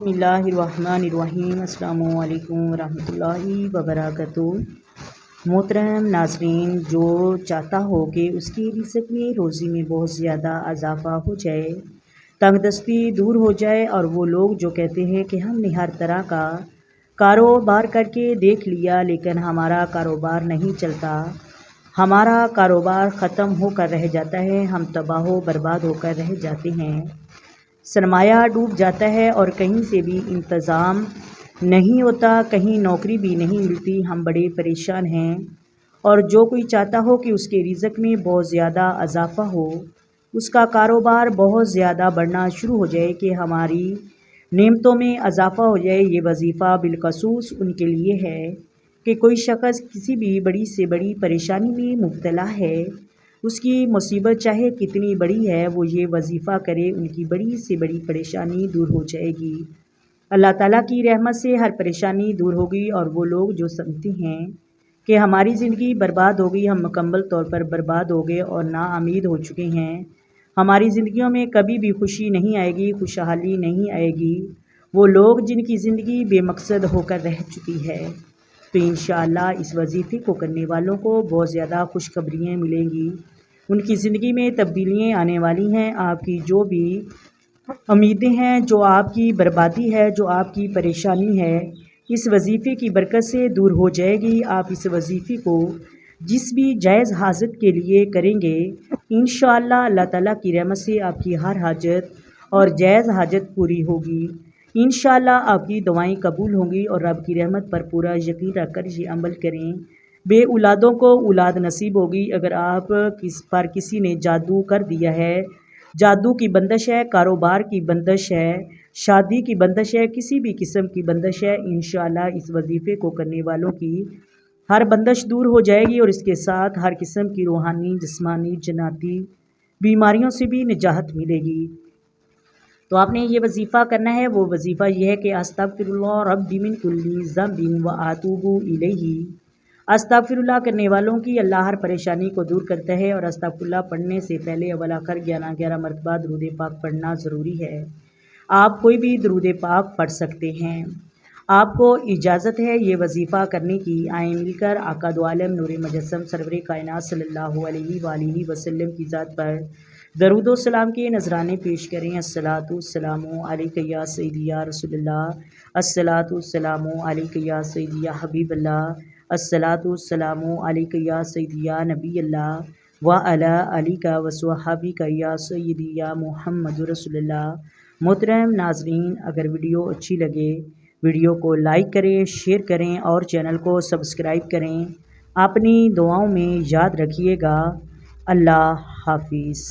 بسم اللہ الرحمن الرحیم۔ السلام علیکم ورحمۃ اللہ وبرکاتہ۔ محترم ناظرین، جو چاہتا ہو کہ اس کی رزق میں روزی میں بہت زیادہ اضافہ ہو جائے، تنگ دستی دور ہو جائے، اور وہ لوگ جو کہتے ہیں کہ ہم نے ہر طرح کا کاروبار کر کے دیکھ لیا لیکن ہمارا کاروبار نہیں چلتا، ہمارا کاروبار ختم ہو کر رہ جاتا ہے، ہم تباہ و برباد ہو کر رہ جاتے ہیں، سرمایہ ڈوب جاتا ہے اور کہیں سے بھی انتظام نہیں ہوتا، کہیں نوکری بھی نہیں ملتی، ہم بڑے پریشان ہیں۔ اور جو کوئی چاہتا ہو کہ اس کے رزق میں بہت زیادہ اضافہ ہو، اس کا کاروبار بہت زیادہ بڑھنا شروع ہو جائے، کہ ہماری نعمتوں میں اضافہ ہو جائے، یہ وظیفہ بالخصوص ان کے لیے ہے کہ کوئی شخص کسی بھی بڑی سے بڑی پریشانی میں مبتلا ہے، اس کی مصیبت چاہے کتنی بڑی ہے، وہ یہ وظیفہ کرے، ان کی بڑی سے بڑی پریشانی دور ہو جائے گی۔ اللہ تعالیٰ کی رحمت سے ہر پریشانی دور ہوگی، اور وہ لوگ جو سمجھتے ہیں کہ ہماری زندگی برباد ہو گئی، ہم مکمل طور پر برباد ہو گئے اور نا امید ہو چکے ہیں، ہماری زندگیوں میں کبھی بھی خوشی نہیں آئے گی، خوشحالی نہیں آئے گی، وہ لوگ جن کی زندگی بے مقصد ہو کر رہ چکی ہے، تو انشاءاللہ اس وظیفے کو کرنے والوں کو بہت زیادہ خوشخبریاں ملیں گی، ان کی زندگی میں تبدیلیاں آنے والی ہیں۔ آپ کی جو بھی امیدیں ہیں، جو آپ کی بربادی ہے، جو آپ کی پریشانی ہے، اس وظیفے کی برکت سے دور ہو جائے گی۔ آپ اس وظیفے کو جس بھی جائز حاجت کے لیے کریں گے، انشاءاللہ اللہ تعالیٰ کی رحمت سے آپ کی ہر حاجت اور جائز حاجت پوری ہوگی، انشاءاللہ آپ کی دعائیں قبول ہوں گی، اور رب کی رحمت پر پورا یقین رکھ کر یہ عمل کریں، بے اولادوں کو اولاد نصیب ہوگی۔ اگر آپ پر کسی نے جادو کر دیا ہے، جادو کی بندش ہے، کاروبار کی بندش ہے، شادی کی بندش ہے، کسی بھی قسم کی بندش ہے، انشاءاللہ اس وظیفے کو کرنے والوں کی ہر بندش دور ہو جائے گی، اور اس کے ساتھ ہر قسم کی روحانی، جسمانی، جناتی بیماریوں سے بھی نجات ملے گی۔ تو آپ نے یہ وظیفہ کرنا ہے، وہ وظیفہ یہ ہے کہ استغفر اللہ ربی من کل ذنب واتوب الیہ۔ استغفر اللہ کرنے والوں کی اللہ ہر پریشانی کو دور کرتا ہے، اور استغفر اللہ پڑھنے سے پہلے اول آخر 11 مرتبہ درود پاک پڑھنا ضروری ہے۔ آپ کوئی بھی درود پاک پڑھ سکتے ہیں، آپ کو اجازت ہے یہ وظیفہ کرنے کی۔ آئیں مل کر آقا دو عالم نور مجسم سرور کائنات صلی اللہ علیہ وآلہ وسلم کی ذات پر درود و سلام کے نذرانے پیش کریں۔ الصلاۃ والسلام علیک یا سیدی یا رسول اللہ، الصلاۃ والسلام علیک یا سیدی یا حبیب اللہ، الصلاۃ والسلام علیک یا سیدی یا نبی اللہ وعلی آلک وصحبک یا سیدی یا محمد رسول اللہ۔ محترم ناظرین، اگر ویڈیو اچھی لگے، ویڈیو کو لائک کریں، شیئر کریں، اور چینل کو سبسکرائب کریں۔ اپنی دعاؤں میں یاد رکھیے گا۔ اللہ حافظ۔